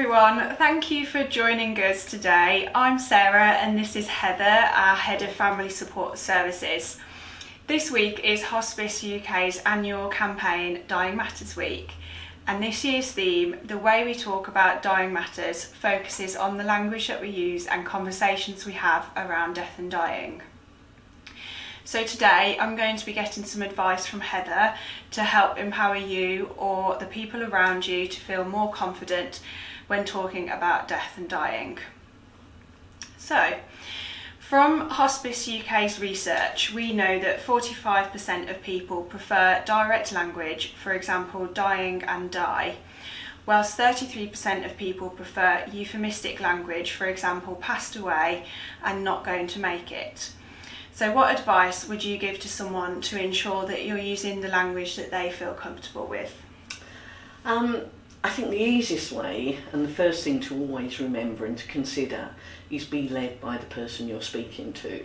everyone, thank you for joining us today. I'm Sarah and this is Heather, our Head of Family Support Services. This week is Hospice UK's annual campaign Dying Matters Week, and this year's theme, The Way We Talk About Dying Matters, focuses on the language that we use and conversations we have around death and dying. So today I'm going to be getting some advice from Heather to help empower you or the people around you to feel more confident when talking about death and dying. So, from Hospice UK's research, we know that 45% of people prefer direct language, for example, dying and die, whilst 33% of people prefer euphemistic language, for example, passed away and not going to make it. So what advice would you give to someone to ensure that you're using the language that they feel comfortable with? I think the easiest way, and the first thing to always remember and to consider, is be led by the person you're speaking to.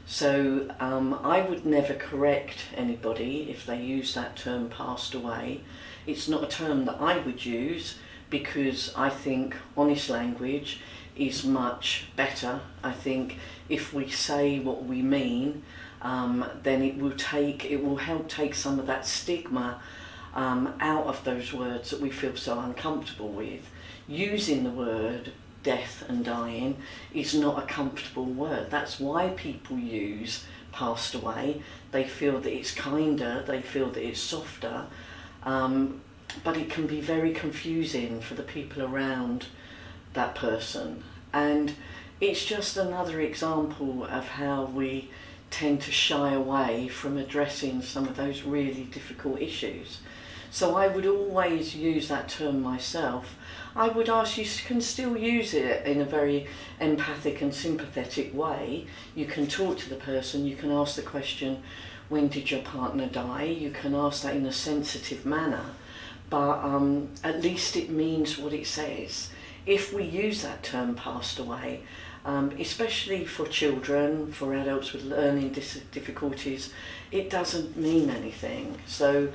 So I would never correct anybody if they use that term passed away. It's not a term that I would use because I think honest language is much better. I think if we say what we mean, then it will help take some of that stigma out of those words that we feel so uncomfortable with. Using the word death and dying is not a comfortable word. That's why people use passed away. They feel that it's kinder, they feel that it's softer, but it can be very confusing for the people around that person, and it's just another example of how we tend to shy away from addressing some of those really difficult issues. So I would always use that term myself. I would ask you can still use it in a very empathic and sympathetic way. You can talk to the person, you can ask the question, when did your partner die? You can ask that in a sensitive manner, but at least it means what it says. If we use that term passed away, especially for children, for adults with learning difficulties, it doesn't mean anything. So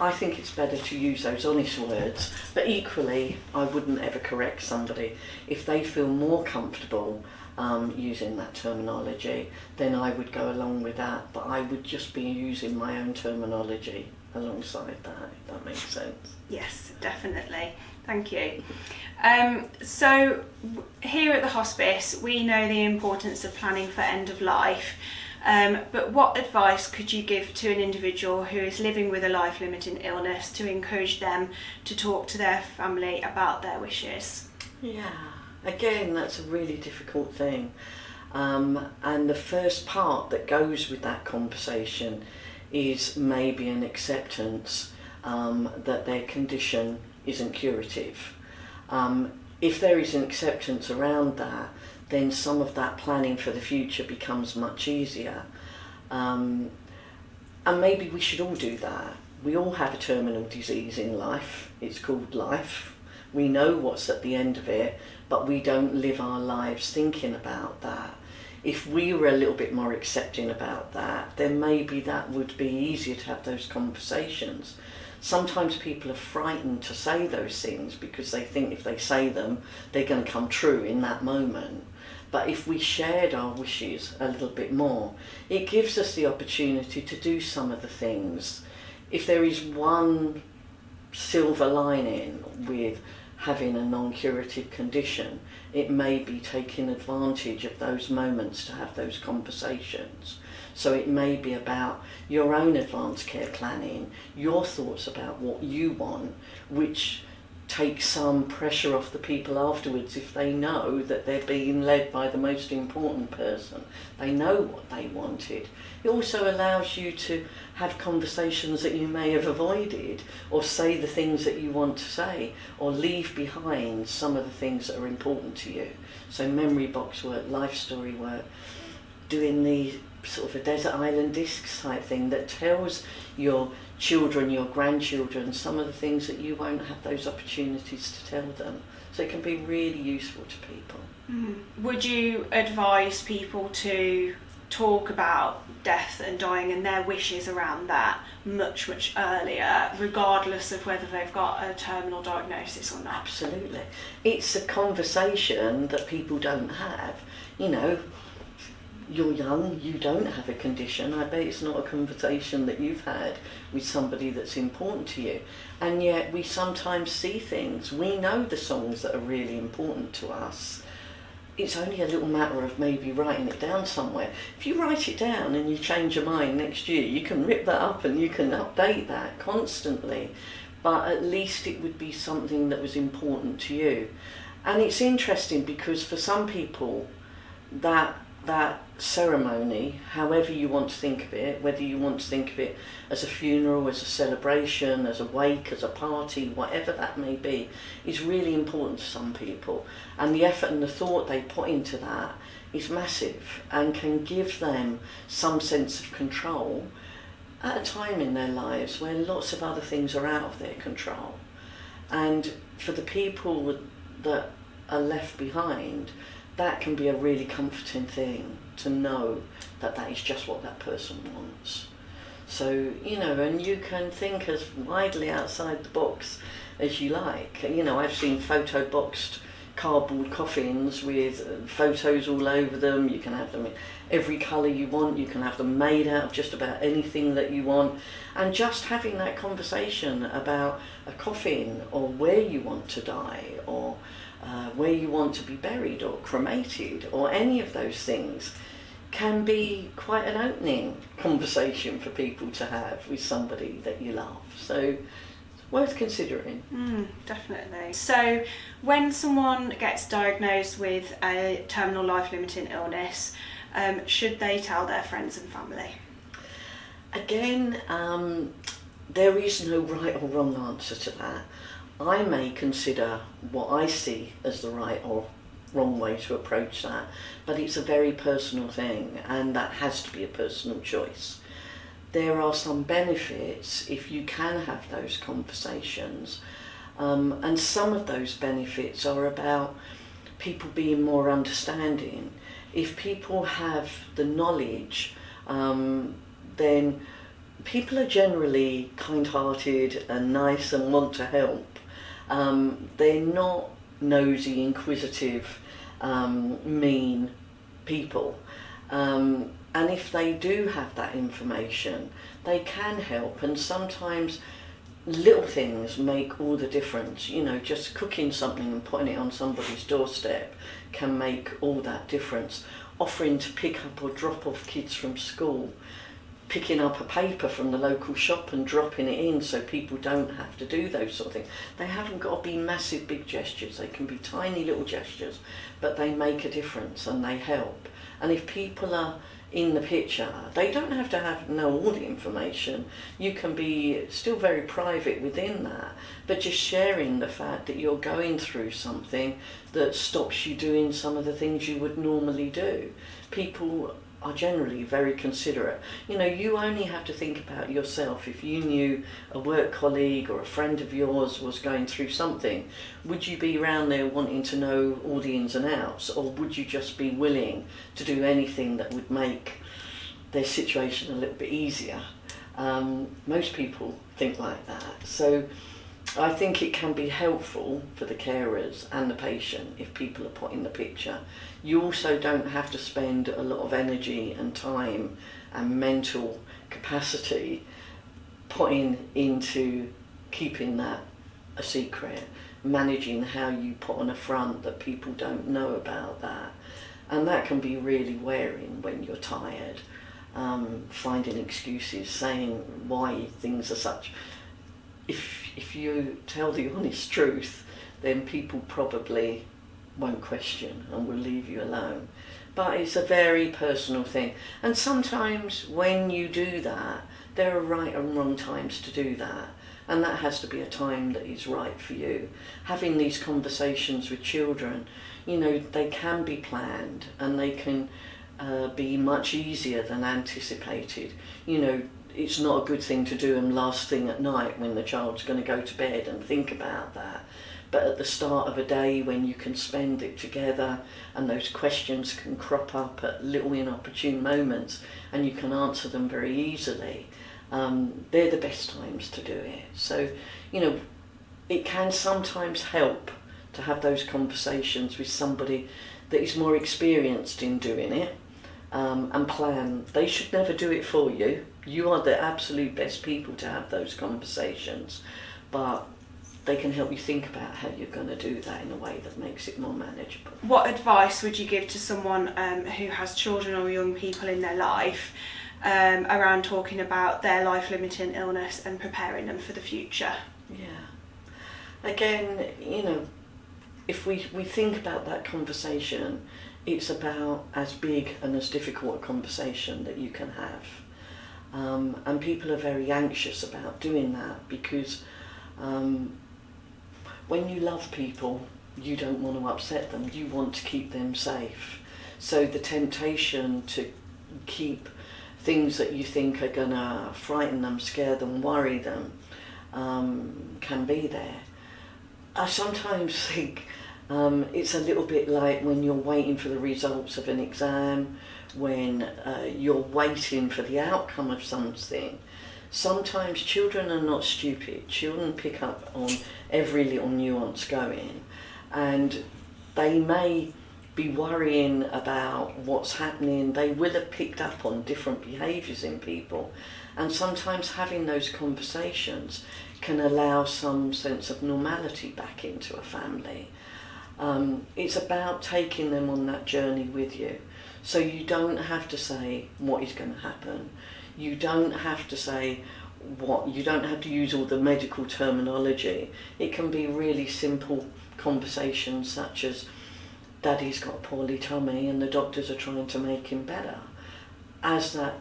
I think it's better to use those honest words, but equally I wouldn't ever correct somebody. If they feel more comfortable using that terminology, then I would go along with that, but I would just be using my own terminology alongside that, if that makes sense. Yes, definitely. Thank you. So here at the hospice, we know the importance of planning for end of life, but what advice could you give to an individual who is living with a life-limiting illness to encourage them to talk to their family about their wishes? Yeah, again, that's a really difficult thing. And the first part that goes with that conversation is maybe an acceptance that their condition isn't curative. If there is an acceptance around that, then some of that planning for the future becomes much easier. And maybe we should all do that. We all have a terminal disease in life. It's called life. We know what's at the end of it, but we don't live our lives thinking about that. If we were a little bit more accepting about that, then maybe that would be easier to have those conversations. Sometimes people are frightened to say those things because they think if they say them, they're going to come true in that moment. But if we shared our wishes a little bit more, it gives us the opportunity to do some of the things. If there is one silver lining with having a non-curative condition, it may be taking advantage of those moments to have those conversations. So it may be about your own advanced care planning, your thoughts about what you want, which takes some pressure off the people afterwards if they know that they're being led by the most important person. They know what they wanted. It also allows you to have conversations that you may have avoided, or say the things that you want to say, or leave behind some of the things that are important to you. So memory box work, life story work, doing the sort of a desert island discs type thing that tells your children, your grandchildren, some of the things that you won't have those opportunities to tell them. So it can be really useful to people. Would you advise people to talk about death and dying and their wishes around that much earlier, regardless of whether they've got a terminal diagnosis or not. Absolutely. It's a conversation that people don't have. You know, you're young, you don't have a condition. I bet it's not a conversation that you've had with somebody that's important to you. And yet we sometimes see things. We know the songs that are really important to us. It's only a little matter of maybe writing it down somewhere. If you write it down and you change your mind next year, you can rip that up and you can update that constantly. But at least it would be something that was important to you. And it's interesting because for some people, that ceremony, however you want to think of it, whether you want to think of it as a funeral, as a celebration, as a wake, as a party, whatever that may be, is really important to some people. And the effort and the thought they put into that is massive and can give them some sense of control at a time in their lives where lots of other things are out of their control. And for the people that are left behind, that can be a really comforting thing to know that that is just what that person wants. So, you know, and you can think as widely outside the box as you like. You know, I've seen photo boxed cardboard coffins with photos all over them. You can have them in every colour you want. You can have them made out of just about anything that you want. And just having that conversation about a coffin or where you want to die or where you want to be buried or cremated or any of those things can be quite an opening conversation for people to have with somebody that you love. So it's worth considering. Definitely. So when someone gets diagnosed with a terminal life-limiting illness, should they tell their friends and family? Again, there is no right or wrong answer to that. I may consider what I see as the right or wrong way to approach that, but it's a very personal thing and that has to be a personal choice. There are some benefits if you can have those conversations, and some of those benefits are about people being more understanding. If people have the knowledge, then people are generally kind-hearted and nice and want to help. They're not nosy, inquisitive, mean people. And if they do have that information, they can help. And sometimes little things make all the difference. You know, just cooking something and putting it on somebody's doorstep can make all that difference. Offering to pick up or drop off kids from school, picking up a paper from the local shop and dropping it in so people don't have to do those sort of things. They haven't got to be massive big gestures, they can be tiny little gestures, but they make a difference and they help. And if people are in the picture, they don't have to know all the information. You can be still very private within that, but just sharing the fact that you're going through something that stops you doing some of the things you would normally do. People are generally very considerate. You know, you only have to think about yourself. If you knew a work colleague or a friend of yours was going through something, would you be around there wanting to know all the ins and outs, or would you just be willing to do anything that would make their situation a little bit easier? Most people think like that. So I think it can be helpful for the carers and the patient if people are put in the picture. You also don't have to spend a lot of energy and time and mental capacity putting into keeping that a secret, managing how you put on a front that people don't know about that. And that can be really wearing when you're tired, finding excuses, saying why things are such. If you tell the honest truth, then people probably won't question and will leave you alone. But it's a very personal thing. And sometimes when you do that, there are right and wrong times to do that. And that has to be a time that is right for you. Having these conversations with children, you know, they can be planned and they can be much easier than anticipated. You know, it's not a good thing to do them last thing at night when the child's going to go to bed and think about that. but at the start of a day when you can spend it together and those questions can crop up at little inopportune moments and you can answer them very easily, they're the best times to do it. So, you know, it can sometimes help to have those conversations with somebody that is more experienced in doing it, and plan. They should never do it for you. You are the absolute best people to have those conversations, but they can help you think about how you're going to do that in a way that makes it more manageable. What advice would you give to someone who has children or young people in their life around talking about their life-limiting illness and preparing them for the future? Yeah. Again, you know, if we think about that conversation, it's about as big and as difficult a conversation that you can have. And people are very anxious about doing that because when you love people, you don't want to upset them. You want to keep them safe. So the temptation to keep things that you think are going to frighten them, scare them, worry them, can be there. I sometimes think it's a little bit like when you're waiting for the results of an exam, when you're waiting for the outcome of something. Sometimes children are not stupid. Children pick up on every little nuance going, and they may be worrying about what's happening. They will have picked up on different behaviours in people, and sometimes having those conversations can allow some sense of normality back into a family. It's about taking them on that journey with you. So you don't have to say what is going to happen. You don't have to say you don't have to use all the medical terminology. It can be really simple conversations such as, Daddy's got a poorly tummy and the doctors are trying to make him better. As that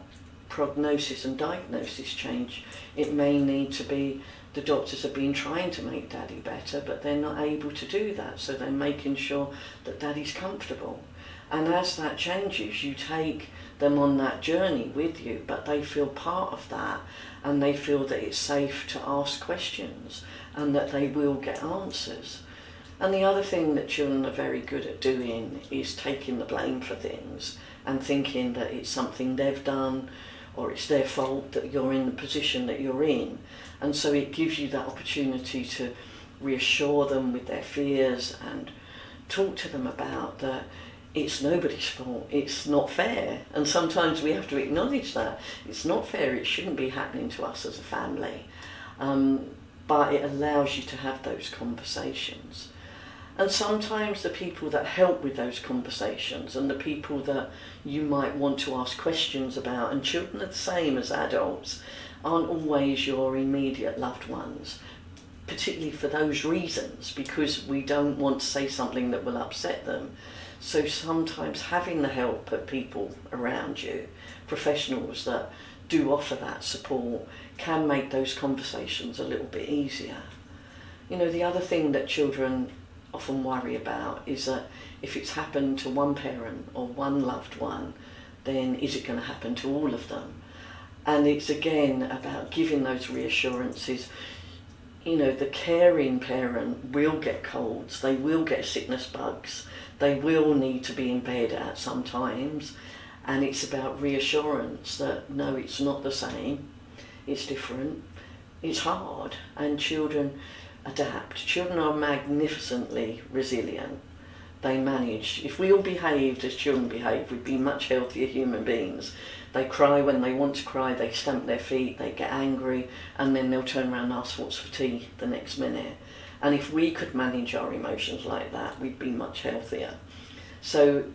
prognosis and diagnosis change, it may need to be the doctors have been trying to make Daddy better, but they're not able to do that, so they're making sure that Daddy's comfortable. And as that changes, you take them on that journey with you, but they feel part of that, and they feel that it's safe to ask questions and that they will get answers. And the other thing that children are very good at doing is taking the blame for things and thinking that it's something they've done or it's their fault that you're in the position that you're in. And so it gives you that opportunity to reassure them with their fears and talk to them about that it's nobody's fault, it's not fair. And sometimes we have to acknowledge that. It's not fair, it shouldn't be happening to us as a family. But it allows you to have those conversations. And sometimes the people that help with those conversations and the people that you might want to ask questions about, and children are the same as adults, aren't always your immediate loved ones, particularly for those reasons, because we don't want to say something that will upset them. So sometimes having the help of people around you, professionals that do offer that support, can make those conversations a little bit easier. You know, the other thing that children often worry about is that if it's happened to one parent or one loved one, then is it going to happen to all of them? And it's again about giving those reassurances. You know, the caring parent will get colds, they will get sickness bugs, they will need to be in bed at some times, and it's about reassurance that no, it's not the same, it's different, it's hard, and children adapt. Children are magnificently resilient. They manage. If we all behaved as children behave, we'd be much healthier human beings. They cry when they want to cry, they stamp their feet, they get angry, and then they'll turn around and ask what's for tea the next minute. And if we could manage our emotions like that, we'd be much healthier. So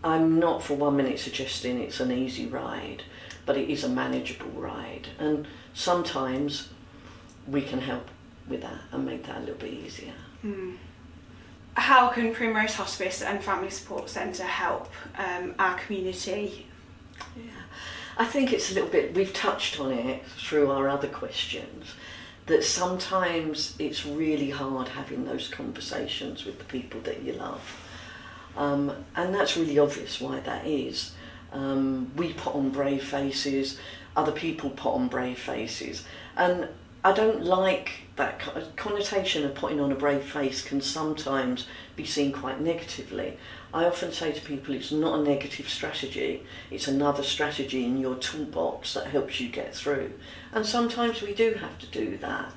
I'm not for 1 minute suggesting it's an easy ride, but it is a manageable ride. And sometimes we can help with that and make that a little bit easier. How can Primrose Hospice and Family Support Centre help our community? Yeah, I think it's a little bit, we've touched on it through our other questions, that sometimes it's really hard having those conversations with the people that you love. And that's really obvious why that is. We put on brave faces, other people put on brave faces. And I don't like that connotation of putting on a brave face can sometimes be seen quite negatively. I often say to people it's not a negative strategy, it's another strategy in your toolbox that helps you get through. And sometimes we do have to do that.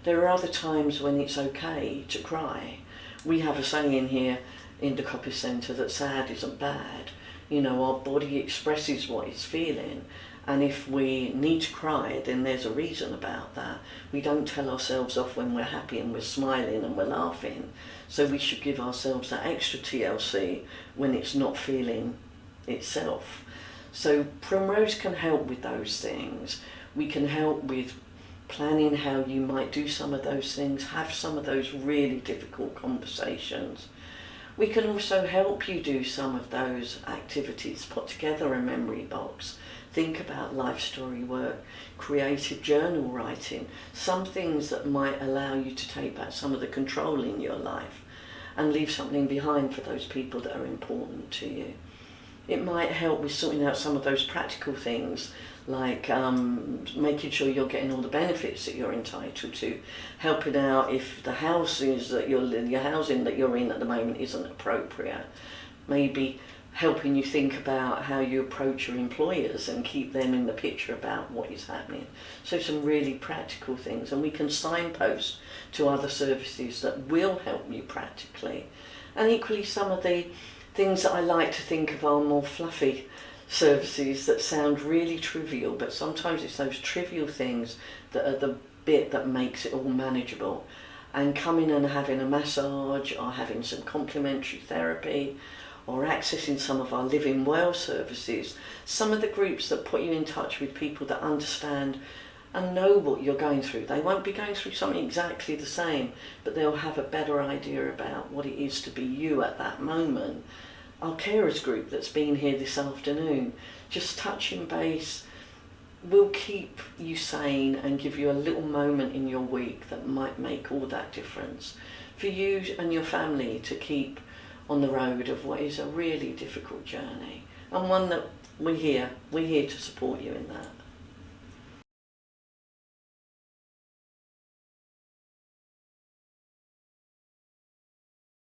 There are other times when it's okay to cry. We have a saying here in the Hospice Centre that sad isn't bad. You know, our body expresses what it's feeling. And if we need to cry, then there's a reason about that. We don't tell ourselves off when we're happy and we're smiling and we're laughing. So we should give ourselves that extra TLC when it's not feeling itself. So Primrose can help with those things. We can help with planning how you might do some of those things, have some of those really difficult conversations. We can also help you do some of those activities, put together a memory box, think about life story work, creative journal writing, some things that might allow you to take back some of the control in your life and leave something behind for those people that are important to you. It might help with sorting out some of those practical things like making sure you're getting all the benefits that you're entitled to, helping out if the houses that your housing that you're in at the moment isn't appropriate, maybe helping you think about how you approach your employers and keep them in the picture about what is happening. So some really practical things, and we can signpost to other services that will help you practically. And equally some of the things that I like to think of are more fluffy services that sound really trivial, but sometimes it's those trivial things that are the bit that makes it all manageable. And coming and having a massage or having some complementary therapy or accessing some of our Living Well services, some of the groups that put you in touch with people that understand and know what you're going through. They won't be going through something exactly the same, but they'll have a better idea about what it is to be you at that moment. Our carers group that's been here this afternoon, just touching base, will keep you sane and give you a little moment in your week that might make all that difference for you and your family to keep on the road of what is a really difficult journey, and one that we're here to support you in that.